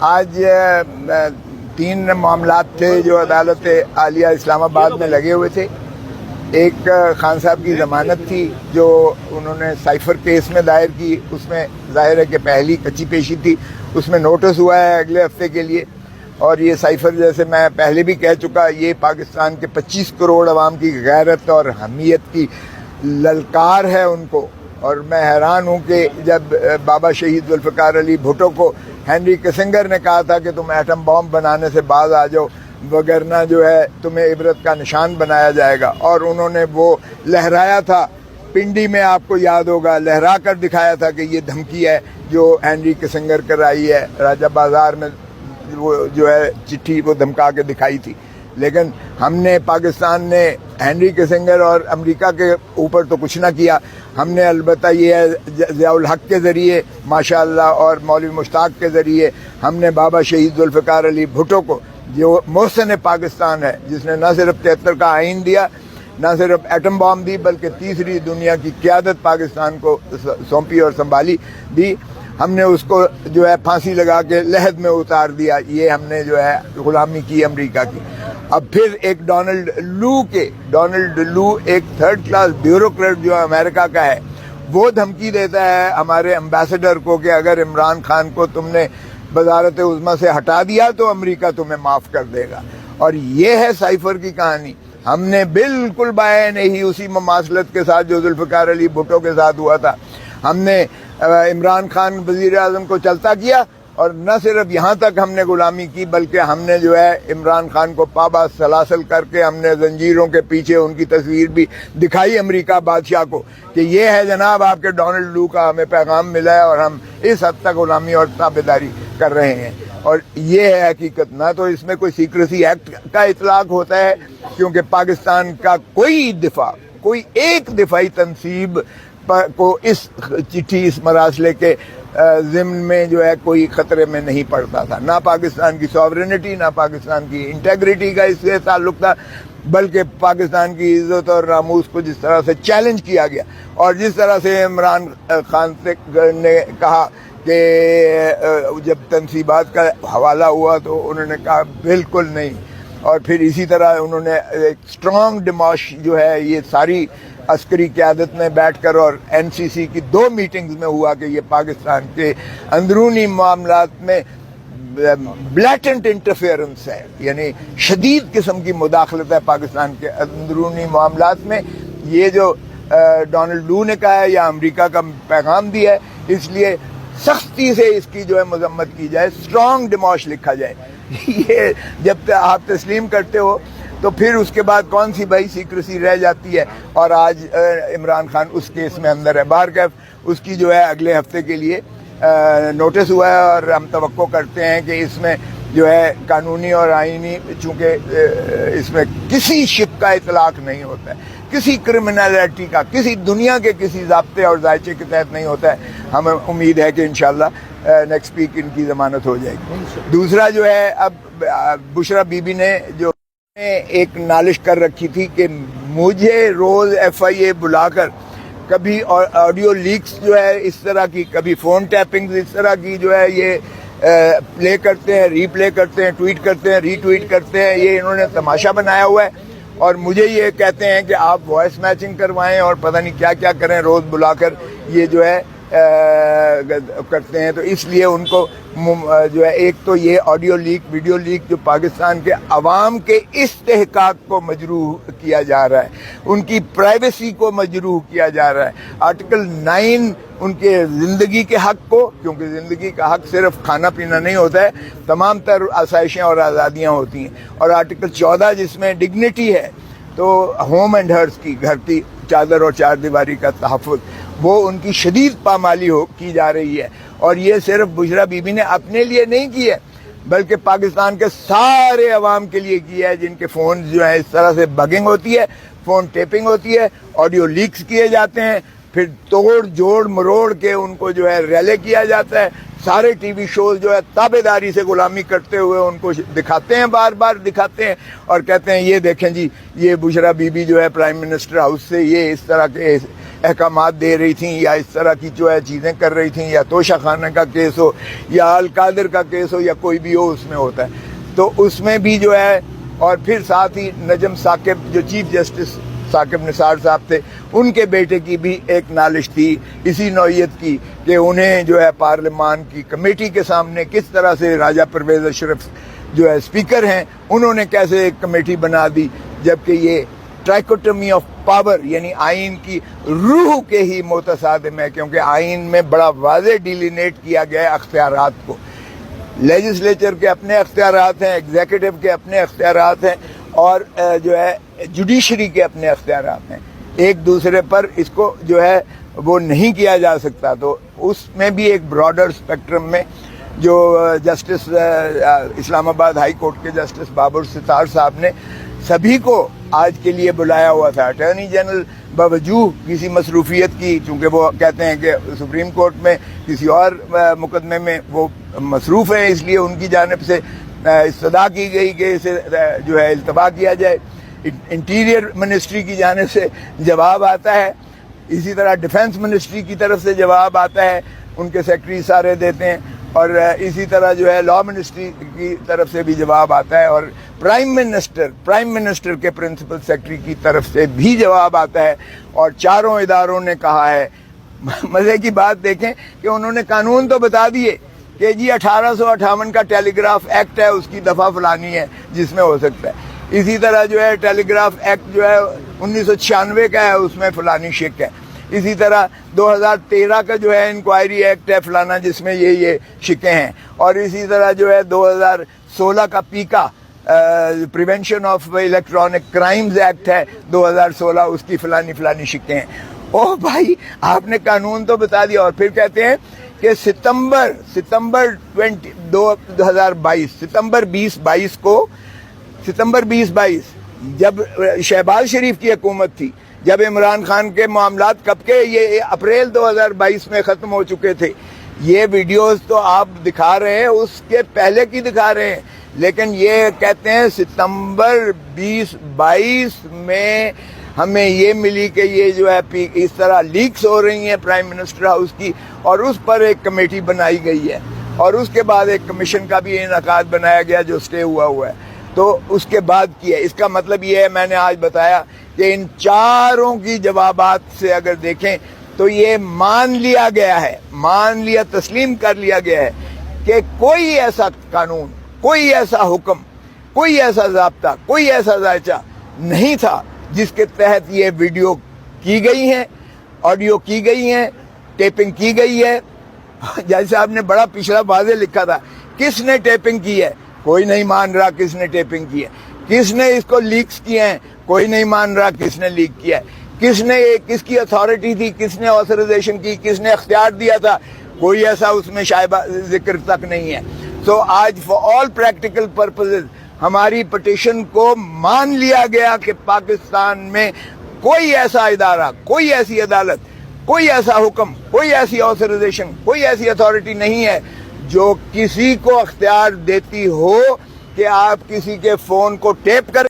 آج 3 معاملات تھے جو عدالت عالیہ اسلام آباد میں لگے ہوئے تھے. ایک خان صاحب کی ضمانت تھی جو انہوں نے سائفر کیس میں دائر کی. اس میں ظاہر ہے کہ پہلی کچی پیشی تھی, اس میں نوٹس ہوا ہے اگلے ہفتے کے لیے. اور یہ سائفر, جیسے میں پہلے بھی کہہ چکا, یہ پاکستان کے 25 کروڑ عوام کی غیرت اور حمیت کی للکار ہے ان کو. اور میں حیران ہوں کہ جب بابا شہید ذوالفقار علی بھٹو کو ہینری کسنگر نے کہا تھا کہ تم ایٹم بام بنانے سے باز آ جاؤ وگرنہ جو ہے تمہیں عبرت کا نشان بنایا جائے گا, اور انہوں نے وہ لہرایا تھا پنڈی میں, آپ کو یاد ہوگا, لہرا کر دکھایا تھا کہ یہ دھمکی ہے جو ہینری کسنگر کرائی ہے راجہ بازار میں, وہ جو ہے چٹھی وہ دھمکا کے دکھائی تھی. لیکن ہم نے, پاکستان نے ہینری کسنگر اور امریکہ کے اوپر تو کچھ نہ کیا. ہم نے البتہ یہ ہے ضیاء الحق کے ذریعے ماشاءاللہ اور مولوی مشتاق کے ذریعے ہم نے بابا شہید ذوالفقار علی بھٹو کو, جو محسن پاکستان ہے, جس نے نہ صرف 73 کا آئین دیا, نہ صرف ایٹم بام دی, بلکہ تیسری دنیا کی قیادت پاکستان کو سونپی اور سنبھالی دی, ہم نے اس کو جو ہے پھانسی لگا کے لحد میں اتار دیا. یہ ہم نے جو ہے غلامی کی امریکہ کی. اب پھر ایک ڈونلڈ لو ایک 3rd کلاس بیوروکریٹ جو امریکہ کا ہے, وہ دھمکی دیتا ہے ہمارے امبیسڈر کو کہ اگر عمران خان کو تم نے وزارت عظمیٰ سے ہٹا دیا تو امریکہ تمہیں معاف کر دے گا. اور یہ ہے سائفر کی کہانی. ہم نے بالکل بائیں نہیں اسی مماثلت کے ساتھ جو ذوالفقار علی بھٹو کے ساتھ ہوا تھا, ہم نے عمران خان وزیر اعظم کو چلتا کیا, اور نہ صرف یہاں تک ہم نے غلامی کی بلکہ ہم نے جو ہے عمران خان کو پابا سلاسل کر کے ہم نے زنجیروں کے پیچھے ان کی تصویر بھی دکھائی امریکہ بادشاہ کو کہ یہ ہے جناب آپ کے ڈونلڈ لو کا ہمیں پیغام ملا ہے, اور ہم اس حد تک غلامی اور تابعداری کر رہے ہیں. اور یہ ہے حقیقت. نہ تو اس میں کوئی سیکریسی ایکٹ کا اطلاق ہوتا ہے, کیونکہ پاکستان کا کوئی ایک دفاعی تنصیب کو اس چٹھی, اس مراسلے کے ضمن میں جو ہے کوئی خطرے میں نہیں پڑتا تھا. نہ پاکستان کی سوورنٹی, نہ پاکستان کی انٹیگریٹی کا اس سے تعلق تھا, بلکہ پاکستان کی عزت اور ناموس کو جس طرح سے چیلنج کیا گیا, اور جس طرح سے عمران خان نے کہا کہ جب تنصیبات کا حوالہ ہوا تو انہوں نے کہا بالکل نہیں. اور پھر اسی طرح انہوں نے ایک اسٹرانگ ڈیماش جو ہے یہ ساری عسکری قیادت میں بیٹھ کر, اور NCC کی 2 میٹنگز میں ہوا کہ یہ پاکستان کے اندرونی معاملات میں بلیٹنٹ انٹرفیئرنس ہے, یعنی شدید قسم کی مداخلت ہے پاکستان کے اندرونی معاملات میں. یہ جو ڈونلڈ لو نے کہا ہے یا امریکہ کا پیغام دیا ہے, اس لیے سختی سے اس کی جو ہے مذمت کی جائے, اسٹرانگ ڈیماش لکھا جائے. یہ جب آپ تسلیم کرتے ہو تو پھر اس کے بعد کون سی بھائی سیکریسی رہ جاتی ہے. اور آج عمران خان اس کیس میں اندر ہے. بہرکیف اس کی جو ہے اگلے ہفتے کے لیے نوٹس ہوا ہے, اور ہم توقع کرتے ہیں کہ اس میں جو ہے قانونی اور آئینی, چونکہ اس میں کسی شک کا اطلاق نہیں ہوتا ہے, کسی کرمنالٹی کا کسی دنیا کے کسی ضابطے اور ذائچے کے تحت نہیں ہوتا ہے. ہمیں امید ہے کہ انشاءاللہ نیکسٹ ویک ان کی ضمانت ہو جائے گی. دوسرا جو ہے, اب بشرا بی بی نے جو ایک نالش کر رکھی تھی کہ مجھے روز FIA بلا کر کبھی آڈیو لیکس جو ہے اس طرح کی, کبھی فون ٹیپنگ اس طرح کی جو ہے یہ پلے کرتے ہیں, ری پلے کرتے ہیں, ٹویٹ کرتے ہیں, ری ٹویٹ کرتے ہیں. یہ انہوں نے تماشا بنایا ہوا ہے, اور مجھے یہ کہتے ہیں کہ آپ وائس میچنگ کروائیں اور پتہ نہیں کیا کیا کریں, روز بلا کر یہ جو ہے کرتے ہیں. تو اس لیے ان کو جو ہے ایک تو یہ آڈیو لیک, ویڈیو لیک جو پاکستان کے عوام کے استحقاق کو مجروح کیا جا رہا ہے, ان کی پرائیویسی کو مجروح کیا جا رہا ہے. آرٹیکل 9 ان کے زندگی کے حق کو, کیونکہ زندگی کا حق صرف کھانا پینا نہیں ہوتا ہے, تمام تر آسائشیں اور آزادیاں ہوتی ہیں. اور آرٹیکل 14 جس میں ڈگنیٹی ہے, تو ہوم اینڈ ہرس کی, گھر کی چادر اور چار دیواری کا تحفظ, وہ ان کی شدید پامالی کی جا رہی ہے. اور یہ صرف بشرا بی بی نے اپنے لیے نہیں کی ہے, بلکہ پاکستان کے سارے عوام کے لیے کی ہے جن کے فون جو ہیں اس طرح سے بگنگ ہوتی ہے, فون ٹیپنگ ہوتی ہے, آڈیو لیکس کیے جاتے ہیں, پھر توڑ جوڑ مروڑ کے ان کو جو ہے ریلے کیا جاتا ہے. سارے ٹی وی شوز جو ہے تابعداری سے غلامی کرتے ہوئے ان کو دکھاتے ہیں, بار بار دکھاتے ہیں, اور کہتے ہیں یہ دیکھیں جی یہ بشرا بی بی جو ہے پرائم منسٹر ہاؤس سے یہ اس طرح کے احکامات دے رہی تھیں یا اس طرح کی جو ہے چیزیں کر رہی تھیں، یا توشہ خانہ کا کیس ہو یا القادر کا کیس ہو یا کوئی بھی ہو، اس میں ہوتا ہے. تو اس میں بھی جو ہے، اور پھر ساتھ ہی نجم ثاقب جو چیف جسٹس ثاقب نثار صاحب تھے، ان کے بیٹے کی بھی ایک نالش تھی اسی نوعیت کی کہ انہیں جو ہے پارلیمان کی کمیٹی کے سامنے کس طرح سے راجہ پرویز اشرف جو ہے اسپیکر ہیں، انہوں نے کیسے ایک کمیٹی بنا دی، جبکہ یہ ٹرائکوٹمی آف پاور یعنی آئین کی روح کے ہی متصادم ہے، کیونکہ آئین میں بڑا واضح ڈیلینیٹ کیا گیا ہے اختیارات کو. لیجسلیچر کے اپنے اختیارات ہیں، ایگزیکٹو کے اپنے اختیارات ہیں، اور جو ہے جوڈیشری کے اپنے اختیارات ہیں. ایک دوسرے پر اس کو جو ہے وہ نہیں کیا جا سکتا. تو اس میں بھی ایک براڈر اسپیکٹرم میں جو جسٹس اسلام آباد ہائی کورٹ کے جسٹس بابر ستار صاحب نے سبھی کو آج کے لیے بلایا ہوا تھا. اٹارنی جنرل باوجود کسی مصروفیت کی، چونکہ وہ کہتے ہیں کہ سپریم کورٹ میں کسی اور مقدمے میں وہ مصروف ہیں، اس لیے ان کی جانب سے استدعا کی گئی کہ اسے جو ہے التوا کیا جائے. انٹیریئر منسٹری کی جانب سے جواب آتا ہے، اسی طرح ڈیفنس منسٹری کی طرف سے جواب آتا ہے، ان کے سیکرٹری سارے دیتے ہیں، اور اسی طرح جو ہے لا منسٹری کی طرف سے بھی جواب آتا ہے، اور پرائم منسٹر کے پرنسپل سیکرٹری کی طرف سے بھی جواب آتا ہے. اور چاروں اداروں نے کہا ہے، مزے کی بات دیکھیں کہ انہوں نے قانون تو بتا دیے کہ جی 1858 کا ٹیلی گراف ایکٹ ہے، اس کی دفعہ فلانی ہے جس میں ہو سکتا ہے. اسی طرح جو ہے ٹیلی گراف ایکٹ جو ہے 1996 کا ہے، اس میں فلانی شک ہے. اسی طرح 2013 کا جو ہے انکوائری ایکٹ ہے فلانا، جس میں یہ شکیں ہیں. اور اسی طرح جو ہے 2016 کا پیکا prevention of electronic crimes act ہے 2016، اس کی فلانی شکیں ہیں. اوہ بھائی، آپ نے قانون تو بتا دیا، اور پھر کہتے ہیں کہ ستمبر 2022 جب شہباز شریف کی حکومت تھی، جب عمران خان کے معاملات کب کے یہ اپریل 2022 میں ختم ہو چکے تھے. یہ ویڈیوز تو آپ دکھا رہے ہیں، اس کے پہلے کی دکھا رہے ہیں، لیکن یہ کہتے ہیں ستمبر 2022 میں ہمیں یہ ملی کہ یہ جو ہے اس طرح لیکس ہو رہی ہیں پرائم منسٹر ہاؤس کی، اور اس پر ایک کمیٹی بنائی گئی ہے، اور اس کے بعد ایک کمیشن کا بھی انعقاد بنایا گیا جو سٹے ہوا ہے. تو اس کے بعد کیا ہے. اس کا مطلب یہ ہے، میں نے آج بتایا کہ ان چاروں کی جوابات سے اگر دیکھیں تو یہ مان لیا تسلیم کر لیا گیا ہے کہ کوئی ایسا قانون، کوئی ایسا حکم، کوئی ایسا ضابطہ، کوئی ایسا ذائچہ نہیں تھا جس کے تحت یہ ویڈیو کی گئی ہیں، آڈیو کی گئی ہیں، ٹیپنگ کی گئی ہے. جج صاحب نے بڑا پچھلا واضح لکھا تھا، کس نے ٹیپنگ کی ہے، کوئی نہیں مان رہا کس نے ٹیپنگ کی ہے. کس نے اس کو لیکس کیے ہیں، کوئی نہیں مان رہا کس نے لیک کیا ہے. کس کی اتھارٹی تھی، کس نے آتھرائزیشن کی، کس نے اختیار دیا تھا، کوئی ایسا اس میں شائبہ ذکر تک نہیں ہے. سو آج فار آل پریکٹیکل پرپزز ہماری پٹیشن کو مان لیا گیا کہ پاکستان میں کوئی ایسا ادارہ، کوئی ایسی عدالت، کوئی ایسا حکم، کوئی ایسی آتھرائزیشن، کوئی ایسی اتھارٹی نہیں ہے جو کسی کو اختیار دیتی ہو کہ آپ کسی کے فون کو ٹیپ کریں.